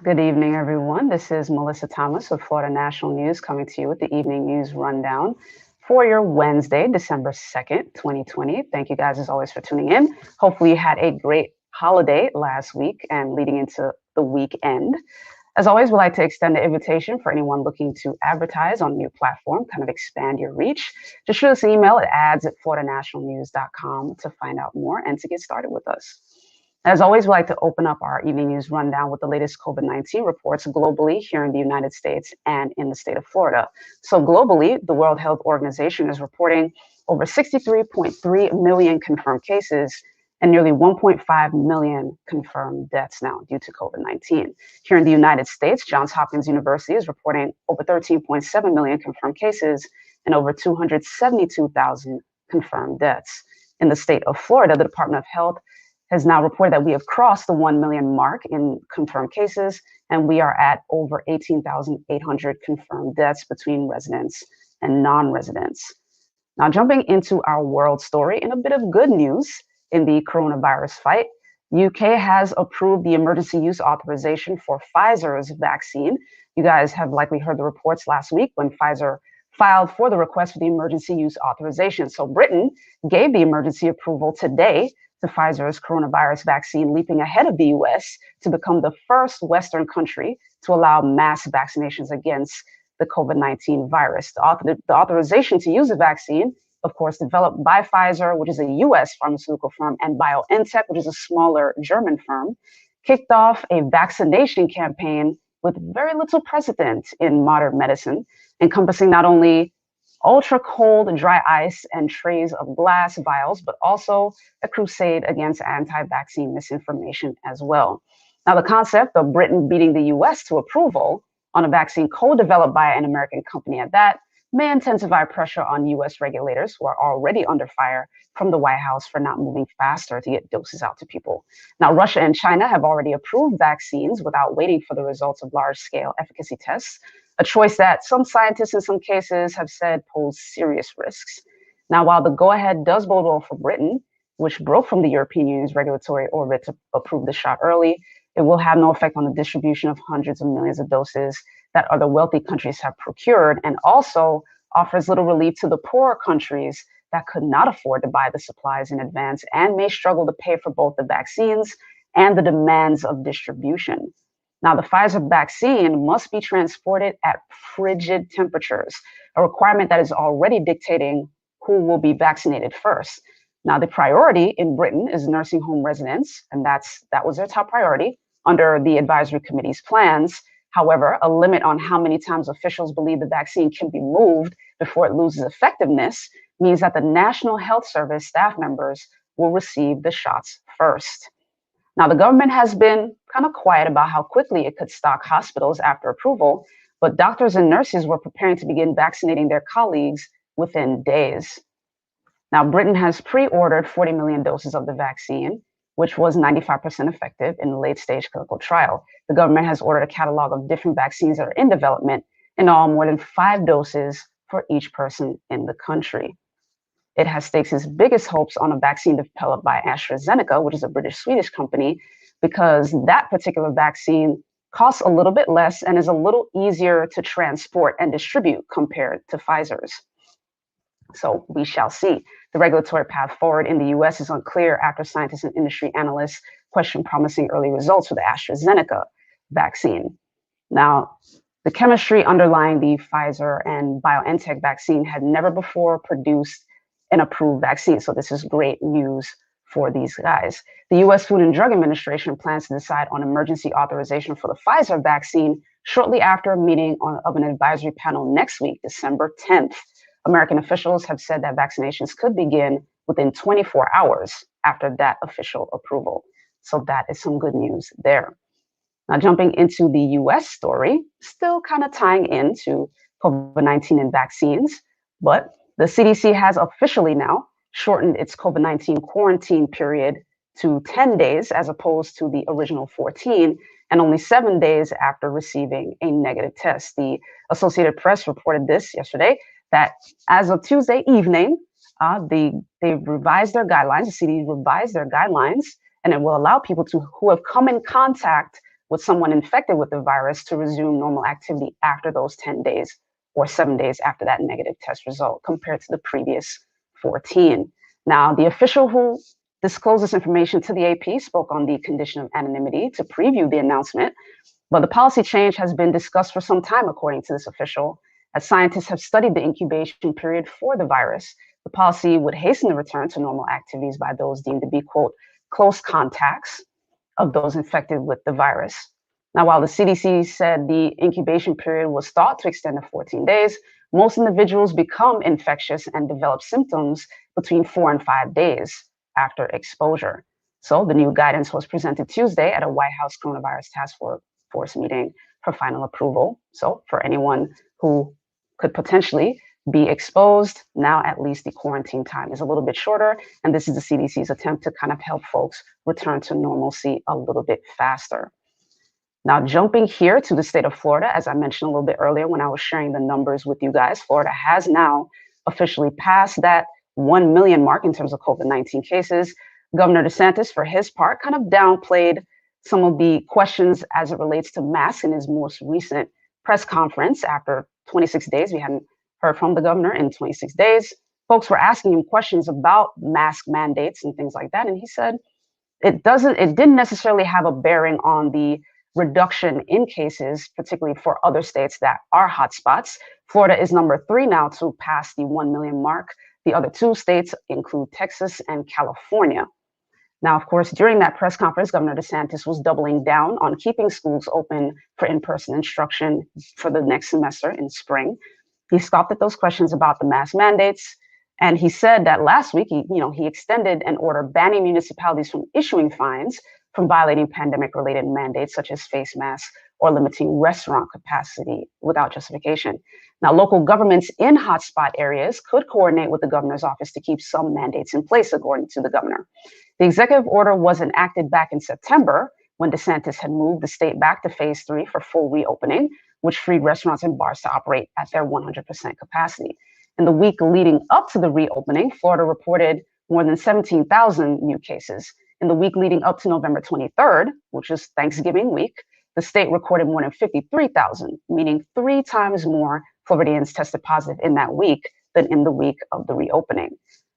Good evening, everyone. This is Melissa Thomas of Florida National News coming to you with the evening news rundown for your Wednesday, December 2nd, 2020. Thank you guys, as always, for tuning in. Hopefully, you had a great holiday last week and leading into the weekend. As always, we'd like to extend the invitation for anyone looking to advertise on a new platform, kind of expand your reach. Just shoot us an email at ads@floridanationalnews.com to find out more and to get started with us. As always, we like to open up our evening news rundown with the latest COVID-19 reports globally here in the United States and in the state of Florida. So globally, the World Health Organization is reporting over 63.3 million confirmed cases and nearly 1.5 million confirmed deaths now due to COVID-19. Here in the United States, Johns Hopkins University is reporting over 13.7 million confirmed cases and over 272,000 confirmed deaths. In the state of Florida, the Department of Health has now reported that we have crossed the 1 million mark in confirmed cases, and we are at over 18,800 confirmed deaths between residents and non-residents. Now, jumping into our world story, in a bit of good news in the coronavirus fight, UK has approved the emergency use authorization for Pfizer's vaccine. You guys have likely heard the reports last week when Pfizer filed for the request for the emergency use authorization. So Britain gave the emergency approval today to Pfizer's coronavirus vaccine, leaping ahead of the US to become the first Western country to allow mass vaccinations against the COVID-19 virus. The authorization to use the vaccine, of course, developed by Pfizer, which is a US pharmaceutical firm, and BioNTech, which is a smaller German firm, kicked off a vaccination campaign with very little precedent in modern medicine, encompassing not only ultra cold dry ice and trays of glass vials, but also a crusade against anti-vaccine misinformation as well. Now, the concept of Britain beating the US to approval on a vaccine co-developed by an American company at that may intensify pressure on US regulators who are already under fire from the White House for not moving faster to get doses out to people. Now, Russia and China have already approved vaccines without waiting for the results of large-scale efficacy tests, a choice that some scientists in some cases have said pose serious risks. Now, while the go-ahead does bode well for Britain, which broke from the European Union's regulatory orbit to approve the shot early, it will have no effect on the distribution of hundreds of millions of doses that other wealthy countries have procured, and also offers little relief to the poorer countries that could not afford to buy the supplies in advance and may struggle to pay for both the vaccines and the demands of distribution. Now, the Pfizer vaccine must be transported at frigid temperatures, a requirement that is already dictating who will be vaccinated first. Now, the priority in Britain is nursing home residents, and that was their top priority under the advisory committee's plans. However, a limit on how many times officials believe the vaccine can be moved before it loses effectiveness means that the National Health Service staff members will receive the shots first. Now, the government has been kind of quiet about how quickly it could stock hospitals after approval, but doctors and nurses were preparing to begin vaccinating their colleagues within days. Now, Britain has pre-ordered 40 million doses of the vaccine, which was 95% effective in the late-stage clinical trial. The government has ordered a catalog of different vaccines that are in development, in all more than 5 doses for each person in the country. It has staked its biggest hopes on a vaccine developed by AstraZeneca, which is a British-Swedish company, because that particular vaccine costs a little bit less and is a little easier to transport and distribute compared to Pfizer's. So we shall see. The regulatory path forward in the US is unclear after scientists and industry analysts question promising early results for the AstraZeneca vaccine. Now, the chemistry underlying the Pfizer and BioNTech vaccine had never before produced an approved vaccine. So this is great news for these guys. The US Food and Drug Administration plans to decide on emergency authorization for the Pfizer vaccine shortly after a meeting of an advisory panel next week, December 10th. American officials have said that vaccinations could begin within 24 hours after that official approval. So that is some good news there. Now, jumping into the US story, still kind of tying into COVID-19 and vaccines, but the CDC has officially now shortened its COVID-19 quarantine period to 10 days as opposed to the original 14, and only 7 days after receiving a negative test. The Associated Press reported this yesterday, that as of Tuesday evening, they revised their guidelines, the CDC revised their guidelines, and it will allow people who have come in contact with someone infected with the virus to resume normal activity after those 10 days or 7 days after that negative test result compared to the previous 14. Now, the official who disclosed this information to the AP spoke on the condition of anonymity to preview the announcement, but the policy change has been discussed for some time, according to this official, as scientists have studied the incubation period for the virus. The policy would hasten the return to normal activities by those deemed to be, quote, close contacts of those infected with the virus. Now, while the CDC said the incubation period was thought to extend to 14 days, most individuals become infectious and develop symptoms between 4 and 5 days after exposure. So the new guidance was presented Tuesday at a White House coronavirus task force meeting for final approval. So for anyone who could potentially be exposed, now at least the quarantine time is a little bit shorter. And this is the CDC's attempt to kind of help folks return to normalcy a little bit faster. Now, jumping here to the state of Florida, as I mentioned a little bit earlier when I was sharing the numbers with you guys, Florida has now officially passed that 1 million mark in terms of COVID-19 cases. Governor DeSantis, for his part, kind of downplayed some of the questions as it relates to masks in his most recent press conference. After 26 days, we hadn't heard from the governor in 26 days. Folks were asking him questions about mask mandates and things like that. And he said it didn't necessarily have a bearing on the reduction in cases, particularly for other states that are hotspots. Florida is number 3 now to pass the 1 million mark. The other 2 states include Texas and California. Now, of course, during that press conference, Governor DeSantis was doubling down on keeping schools open for in-person instruction for the next semester in spring. He scoffed at those questions about the mask mandates. And he said that last week, he extended an order banning municipalities from issuing fines from violating pandemic-related mandates such as face masks or limiting restaurant capacity without justification. Now, local governments in hotspot areas could coordinate with the governor's office to keep some mandates in place, according to the governor. The executive order was enacted back in September when DeSantis had moved the state back to phase 3 for full reopening, which freed restaurants and bars to operate at their 100% capacity. In the week leading up to the reopening, Florida reported more than 17,000 new cases. In the week leading up to November 23rd, which is Thanksgiving week, the state recorded more than 53,000, meaning 3 times more Floridians tested positive in that week than in the week of the reopening.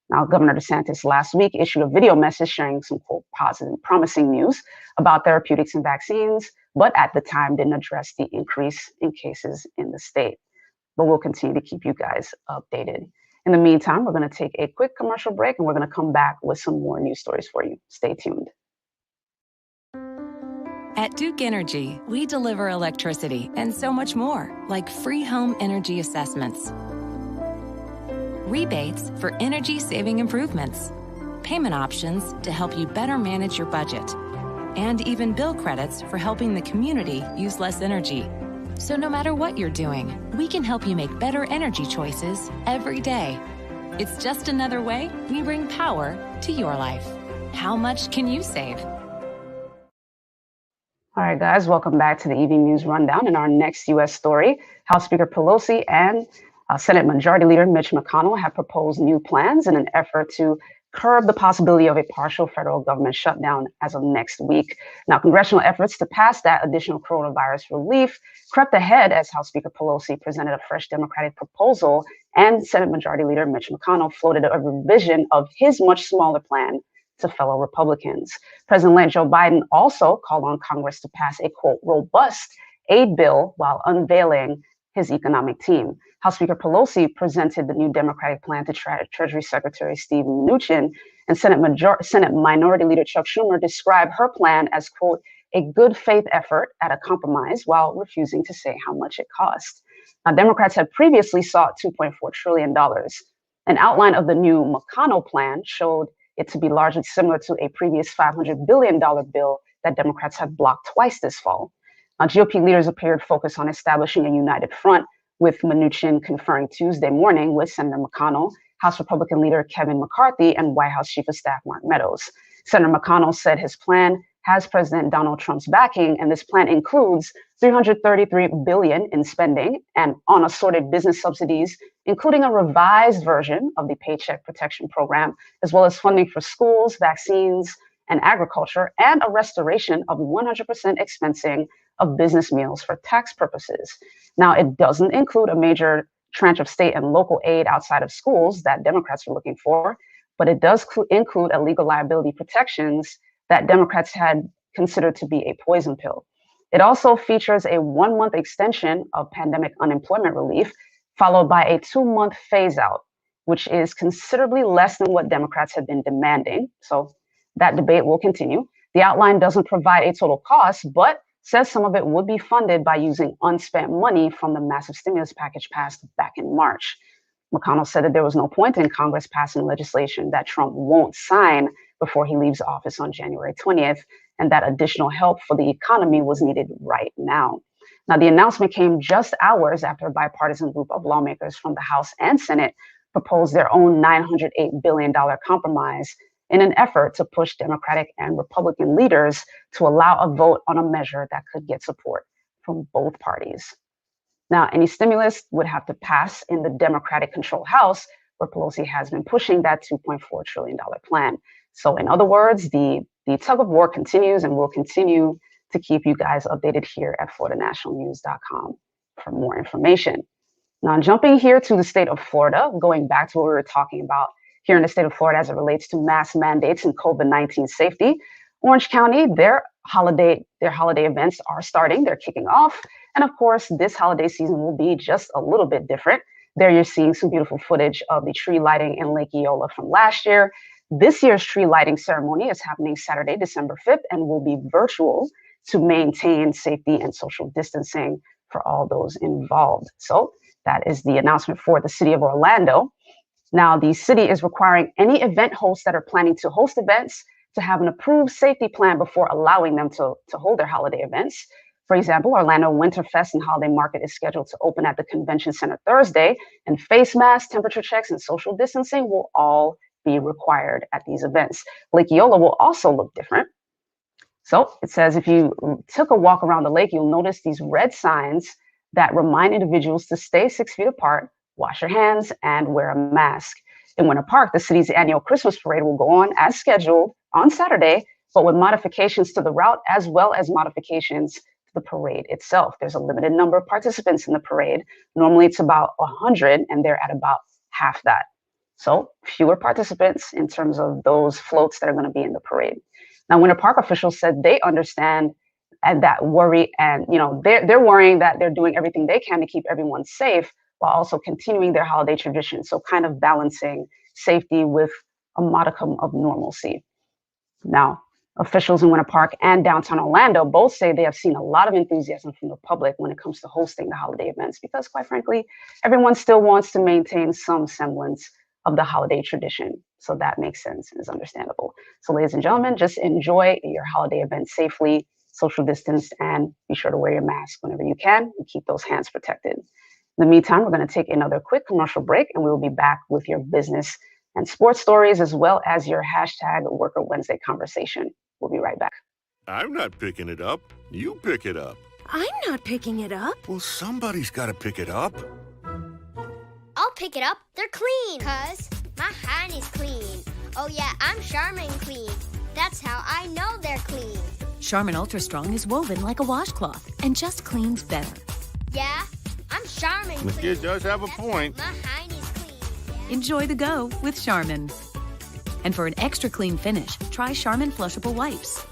Now, Governor DeSantis last week issued a video message sharing some quote positive, promising news about therapeutics and vaccines, but at the time didn't address the increase in cases in the state. But we'll continue to keep you guys updated. In the meantime, we're going to take a quick commercial break and we're going to come back with some more news stories for you. Stay tuned. At Duke Energy, we deliver electricity and so much more, like free home energy assessments, rebates for energy-saving improvements, payment options to help you better manage your budget, and even bill credits for helping the community use less energy. So no matter what you're doing, we can help you make better energy choices every day. It's just another way we bring power to your life. How much can you save? All right, guys, welcome back to the Evening News Rundown. In our next U.S. story, House Speaker Pelosi and Senate Majority Leader Mitch McConnell have proposed new plans in an effort to curb the possibility of a partial federal government shutdown as of next week. Now, congressional efforts to pass that additional coronavirus relief crept ahead as House Speaker Pelosi presented a fresh Democratic proposal and Senate Majority Leader Mitch McConnell floated a revision of his much smaller plan to fellow Republicans. President-elect Joe Biden also called on Congress to pass a, quote, robust aid bill while unveiling his economic team. House Speaker Pelosi presented the new Democratic plan to Treasury Secretary Steve Mnuchin, and Senate Minority Leader Chuck Schumer described her plan as, quote, a good faith effort at a compromise while refusing to say how much it cost. Now, Democrats had previously sought $2.4 trillion. An outline of the new McConnell plan showed it to be largely similar to a previous $500 billion bill that Democrats had blocked twice this fall. Now, GOP leaders appeared focused on establishing a united front, with Mnuchin conferring Tuesday morning with Senator McConnell, House Republican leader Kevin McCarthy, and White House Chief of Staff Mark Meadows. Senator McConnell said his plan has President Donald Trump's backing, and this plan includes $333 billion in spending and on assorted business subsidies, including a revised version of the Paycheck Protection Program, as well as funding for schools, vaccines, and agriculture, and a restoration of 100% expensing of business meals for tax purposes. Now, it doesn't include a major tranche of state and local aid outside of schools that Democrats are looking for, but it does include illegal liability protections that Democrats had considered to be a poison pill. It also features a 1-month extension of pandemic unemployment relief, followed by a 2-month phase out, which is considerably less than what Democrats have been demanding. So that debate will continue. The outline doesn't provide a total cost, but says some of it would be funded by using unspent money from the massive stimulus package passed back in March. McConnell said that there was no point in Congress passing legislation that Trump won't sign before he leaves office on January 20th, and that additional help for the economy was needed right now. Now, the announcement came just hours after a bipartisan group of lawmakers from the House and Senate proposed their own $908 billion compromise in an effort to push Democratic and Republican leaders to allow a vote on a measure that could get support from both parties. Now, any stimulus would have to pass in the Democratic-controlled House, where Pelosi has been pushing that $2.4 trillion plan. So in other words, the tug of war continues, and we'll continue to keep you guys updated here at FloridaNationalNews.com for more information. Now, jumping here to the state of Florida, going back to what we were talking about here in the state of Florida as it relates to mask mandates and COVID-19 safety, Orange County, their holiday events are starting. They're kicking off. And of course, this holiday season will be just a little bit different. There you're seeing some beautiful footage of the tree lighting in Lake Eola from last year. This year's tree lighting ceremony is happening Saturday, December 5th, and will be virtual to maintain safety and social distancing for all those involved. So that is the announcement for the city of Orlando. Now, the city is requiring any event hosts that are planning to host events to have an approved safety plan before allowing them to hold their holiday events. For example, Orlando Winterfest and Holiday Market is scheduled to open at the Convention Center Thursday, and face masks, temperature checks, and social distancing will all be required at these events. Lake Eola will also look different. So it says if you took a walk around the lake, you'll notice these red signs that remind individuals to stay 6 feet apart, wash your hands, and wear a mask. In Winter Park, the city's annual Christmas parade will go on as scheduled on Saturday, but with modifications to the route as well as modifications to the parade itself. There's a limited number of participants in the parade. Normally it's about 100, and they're at about half that. So fewer participants in terms of those floats that are going to be in the parade. Now, Winter Park officials said they understand and that worry, and they're worrying that they're doing everything they can to keep everyone safe while also continuing their holiday tradition. So kind of balancing safety with a modicum of normalcy. Now, officials in Winter Park and downtown Orlando both say they have seen a lot of enthusiasm from the public when it comes to hosting the holiday events because, quite frankly, everyone still wants to maintain some semblance of the holiday tradition. So that makes sense and is understandable. So ladies and gentlemen, just enjoy your holiday event safely, social distance, and be sure to wear your mask whenever you can and keep those hands protected. In the meantime, we're going to take another quick commercial break, and we will be back with your business and sports stories, as well as your hashtag Worker Wednesday conversation. We'll be right back. I'm not picking it up. You pick it up. I'm not picking it up. Well, somebody's got to pick it up. I'll pick it up. They're clean. 'Cause my hand is clean. Oh yeah, I'm Charmin Clean. That's how I know they're clean. Charmin Ultra Strong is woven like a washcloth and just cleans better. Yeah, I'm Charmin Clean. The kid does have a point. My hand is clean. Enjoy the go with Charmin. And for an extra clean finish, try Charmin Flushable Wipes.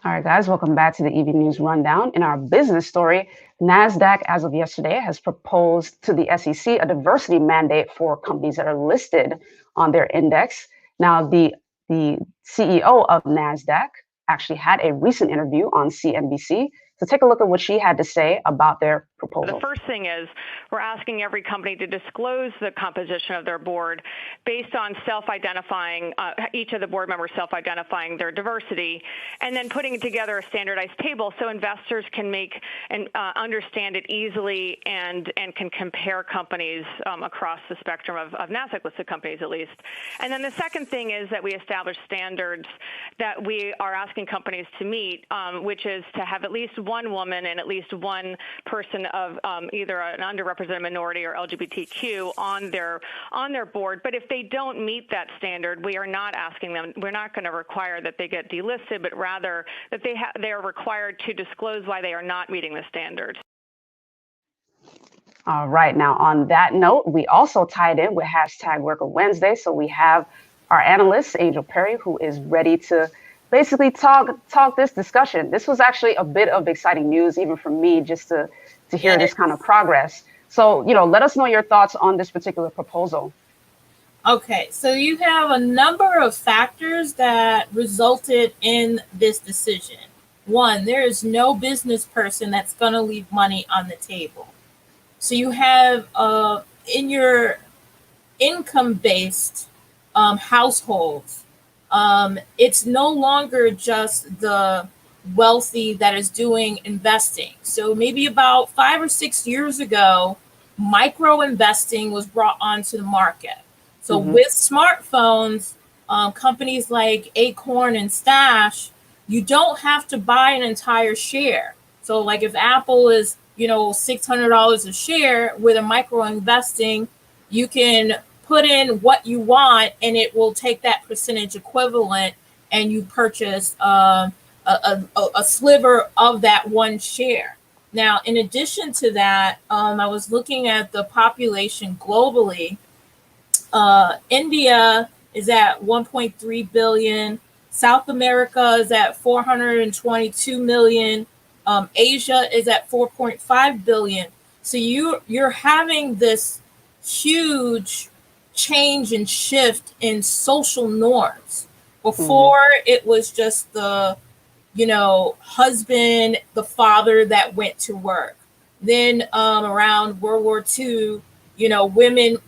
All right, guys, welcome back to the EV News Rundown. In our business story, NASDAQ, as of yesterday, has proposed to the SEC a diversity mandate for companies that are listed on their index. Now, the CEO of NASDAQ actually had a recent interview on CNBC. So take a look at what she had to say about their proposal. The first thing is we're asking every company to disclose the composition of their board based on self-identifying, each of the board members self-identifying their diversity, and then putting together a standardized table so investors can make and understand it easily and can compare companies across the spectrum of NASDAQ-listed companies at least. And then the second thing is that we establish standards that we are asking companies to meet, which is to have at least one woman and at least one person of either an underrepresented minority or LGBTQ on their board. But if they don't meet that standard, we are not asking them. We're not going to require that they get delisted, but rather that they are required to disclose why they are not meeting the standards. All right. Now, on that note, we also tied in with hashtag Worker Wednesday. So we have our analyst, Angel Perry, who is ready to basically talk this discussion. This was actually a bit of exciting news, even for me, just to hear this kind of progress. So, let us know your thoughts on this particular proposal. Okay, so you have a number of factors that resulted in this decision. One, there is no business person that's going to leave money on the table. So you have in your income-based households, it's no longer just the wealthy that is doing investing. So maybe about 5 or 6 years ago, micro investing was brought onto the market. So with smartphones, companies like Acorn and Stash, you don't have to buy an entire share. So like if Apple is, $600 a share, with a micro investing, you can put in what you want and it will take that percentage equivalent and you purchase a sliver of that one share. Now, in addition to that, I was looking at the population globally. India is at 1.3 billion. South America is at 422 million. Asia is at 4.5 billion. So you're having this huge change and shift in social norms. Before it was just the, husband, the father that went to work. Then around World War II, women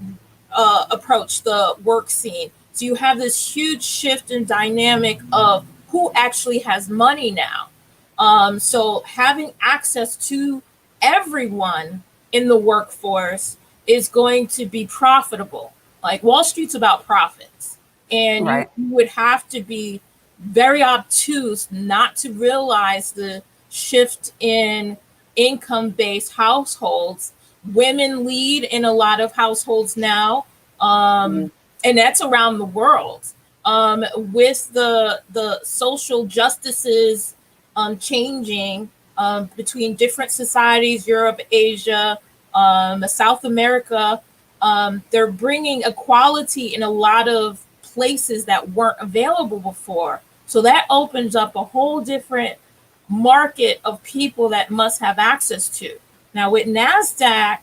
approached the work scene. So you have this huge shift in dynamic of who actually has money now. So having access to everyone in the workforce is going to be profitable. Like Wall Street's about profits. And you would have to be very obtuse not to realize the shift in income-based households. Women lead in a lot of households now, and that's around the world. With the social justices changing between different societies, Europe, Asia, South America, they're bringing equality in a lot of places that weren't available before. So that opens up a whole different market of people that must have access to. Now with NASDAQ,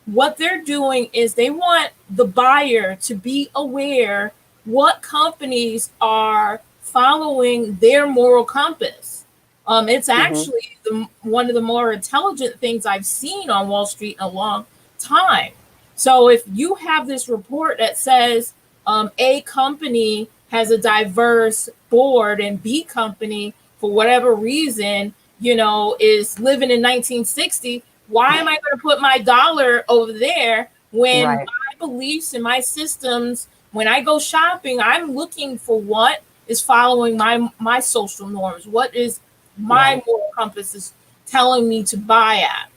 what they're doing is they want the buyer to be aware what companies are following their moral compass. It's actually one of the more intelligent things I've seen on Wall Street in a long time. So if you have this report that says A company has a diverse board and B company, for whatever reason, is living in 1960, why am I going to put my dollar over there when my beliefs and my systems, when I go shopping, I'm looking for what is following my social norms, what is my moral compass is telling me to buy at.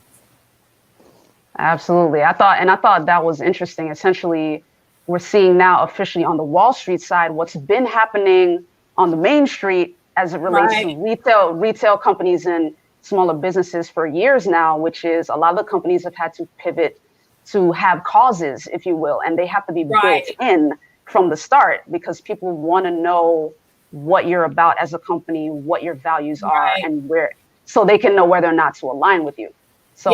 Absolutely. I thought that was interesting. Essentially, we're seeing now officially on the Wall Street side what's been happening on the Main Street as it relates to retail companies and smaller businesses for years now, which is a lot of the companies have had to pivot to have causes, if you will, and they have to be built in from the start because people want to know what you're about as a company, what your values are, and so they can know whether or not to align with you. So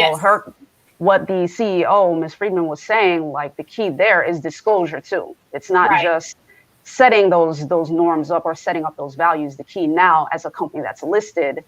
what the CEO, Ms. Friedman, was saying, like the key there is disclosure too. It's not just setting those norms up or setting up those values. The key now as a company that's listed,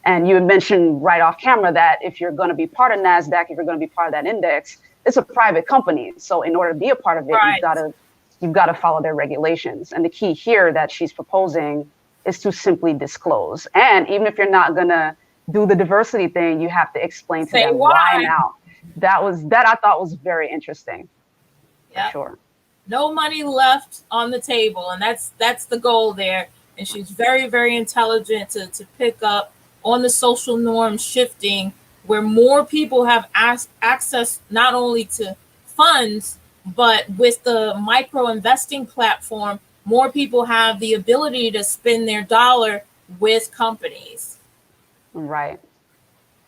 and you had mentioned right off camera that if you're going to be part of NASDAQ, if you're going to be part of that index, it's a private company. So in order to be a part of it, you've got to follow their regulations. And the key here that she's proposing is to simply disclose. And even if you're not going to do the diversity thing, you have to explain to them why now. That I thought was very interesting. For sure. No money left on the table, and that's the goal there. And she's very, very intelligent to pick up on the social norm shifting, where more people have access not only to funds, but with the micro investing platform, more people have the ability to spend their dollar with companies. Right.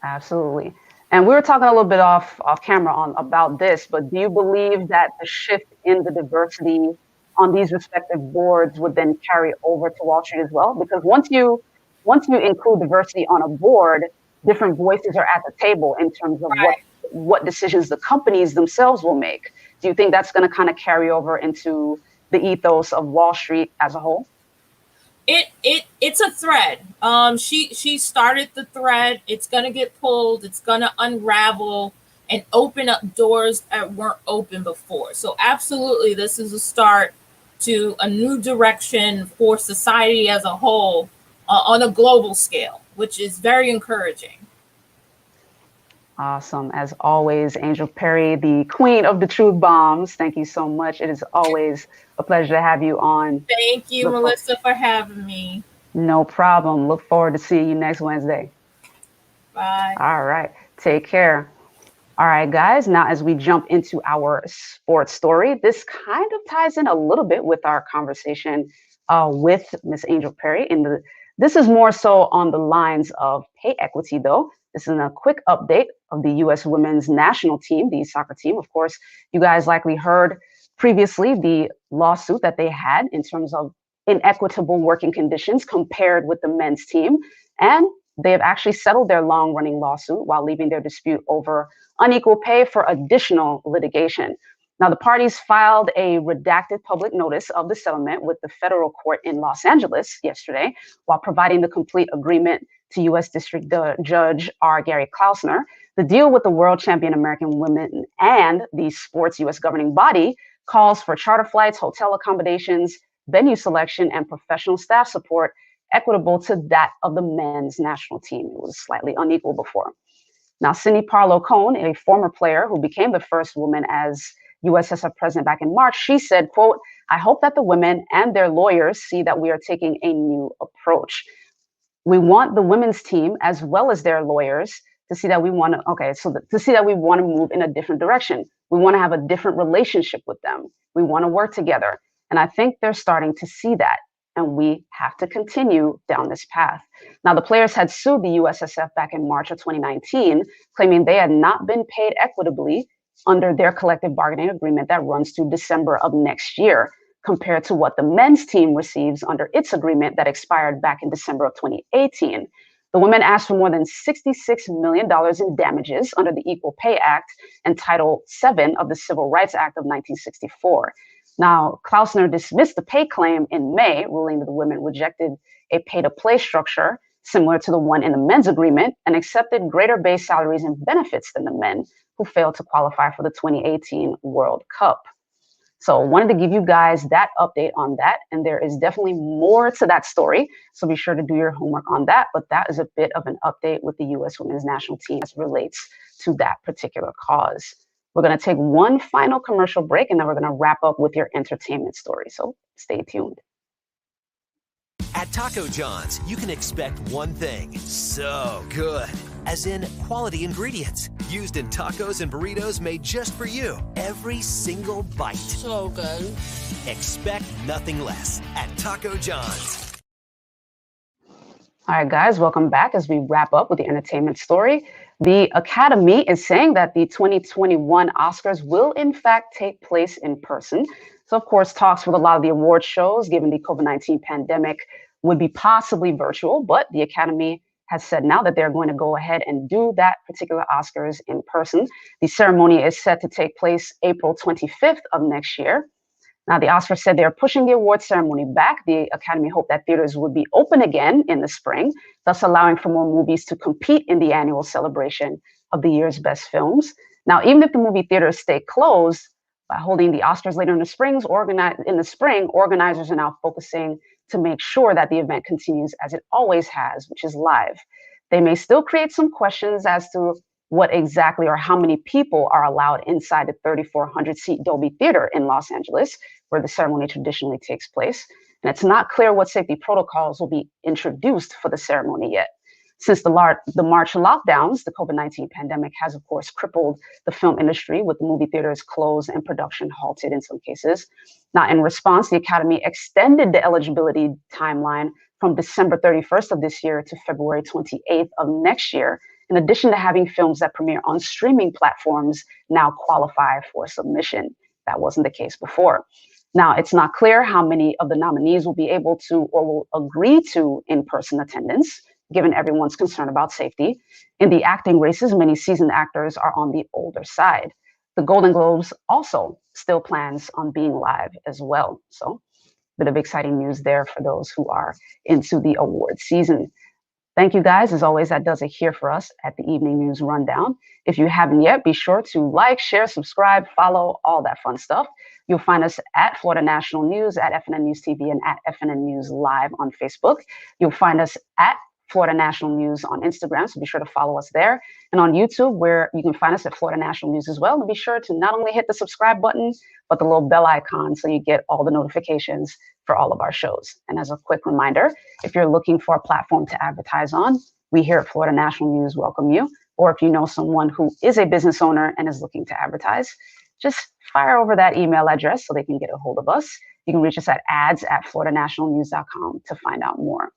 Absolutely. And we were talking a little bit off camera on about this, but do you believe that the shift in the diversity on these respective boards would then carry over to Wall Street as well? Because once you include diversity on a board, different voices are at the table in terms of what decisions the companies themselves will make. Do you think that's going to kind of carry over into the ethos of Wall Street as a whole? It's a thread. She started the thread. It's gonna get pulled. It's gonna unravel and open up doors that weren't open before. So absolutely, this is a start to a new direction for society as a whole on a global scale, which is very encouraging. Awesome. As always, Angel Perry, the queen of the truth bombs. Thank you so much. It is always a pleasure to have you on. Thank you, Melissa, for having me. No problem. Look forward to seeing you next Wednesday. Bye. All right. Take care. All right, guys. Now, as we jump into our sports story, this kind of ties in a little bit with our conversation with Miss Angel Perry. This is more so on the lines of pay equity, though. This is a quick update of the U.S. women's national team, the soccer team. Of course, you guys likely heard previously the lawsuit that they had in terms of inequitable working conditions compared with the men's team. And they have actually settled their long-running lawsuit while leaving their dispute over unequal pay for additional litigation. Now, the parties filed a redacted public notice of the settlement with the federal court in Los Angeles yesterday, while providing the complete agreement to U.S. District Judge R. Gary Klausner. The deal with the world champion American women and the sports U.S. governing body calls for charter flights, hotel accommodations, venue selection, and professional staff support equitable to that of the men's national team. It was slightly unequal before. Now, Cindy Parlow Cone, a former player who became the first woman as USSF president back in March, she said, quote, "I hope that the women and their lawyers see that we are taking a new approach. We want the women's team as well as their lawyers to see that we want to move in a different direction. We want to have a different relationship with them. We want to work together. And I think they're starting to see that. And we have to continue down this path." Now, the players had sued the USSF back in March of 2019, claiming they had not been paid equitably under their collective bargaining agreement that runs through December of next year, compared to what the men's team receives under its agreement that expired back in December of 2018. The women asked for more than $66 million in damages under the Equal Pay Act and Title VII of the Civil Rights Act of 1964. Now, Klausner dismissed the pay claim in May, ruling that the women rejected a pay-to-play structure similar to the one in the men's agreement and accepted greater base salaries and benefits than the men who failed to qualify for the 2018 World Cup. So I wanted to give you guys that update on that. And there is definitely more to that story. So be sure to do your homework on that. But that is a bit of an update with the U.S. women's national team as relates to that particular cause. We're going to take one final commercial break, and then we're going to wrap up with your entertainment story. So stay tuned. At Taco John's, you can expect one thing: so good. As in quality ingredients used in tacos and burritos made just for you. Every single bite. So good. Expect nothing less at Taco John's. All right, guys, welcome back as we wrap up with the entertainment story. The Academy is saying that the 2021 Oscars will, in fact, take place in person. So, of course, talks with a lot of the award shows, given the COVID-19 pandemic, would be possibly virtual, but the Academy has said now that they're going to go ahead and do that particular Oscars in person. The ceremony is set to take place April 25th of next year. Now, the Oscars said they're pushing the award ceremony back. The Academy hoped that theaters would be open again in the spring, thus allowing for more movies to compete in the annual celebration of the year's best films. Now, even if the movie theaters stay closed, by holding the Oscars later in the spring, organizers are now focusing to make sure that the event continues as it always has, which is live. They may still create some questions as to what exactly or how many people are allowed inside the 3,400-seat Dolby Theater in Los Angeles, where the ceremony traditionally takes place. And it's not clear what safety protocols will be introduced for the ceremony yet. Since the March lockdowns, the COVID-19 pandemic has, of course, crippled the film industry, with the movie theaters closed and production halted in some cases. Now, in response, the Academy extended the eligibility timeline from December 31st of this year to February 28th of next year, in addition to having films that premiere on streaming platforms now qualify for submission. That wasn't the case before. Now, it's not clear how many of the nominees will be able to or will agree to in-person attendance, given everyone's concern about safety. In the acting races, many seasoned actors are on the older side. The Golden Globes also still plans on being live as well. So, a bit of exciting news there for those who are into the award season. Thank you guys. As always, that does it here for us at the Evening News Rundown. If you haven't yet, be sure to like, share, subscribe, follow, all that fun stuff. You'll find us at Florida National News, at FNN News TV, and at FNN News Live on Facebook. You'll find us at Florida National News on Instagram, so be sure to follow us there. And on YouTube, where you can find us at Florida National News as well. And be sure to not only hit the subscribe button, but the little bell icon so you get all the notifications for all of our shows. And as a quick reminder, if you're looking for a platform to advertise on, we here at Florida National News welcome you. Or if you know someone who is a business owner and is looking to advertise, just fire over that email address so they can get a hold of us. You can reach us at ads@floridanationalnews.com to find out more.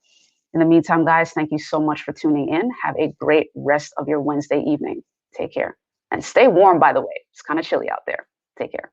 In the meantime, guys, thank you so much for tuning in. Have a great rest of your Wednesday evening. Take care. And stay warm, by the way. It's kind of chilly out there. Take care.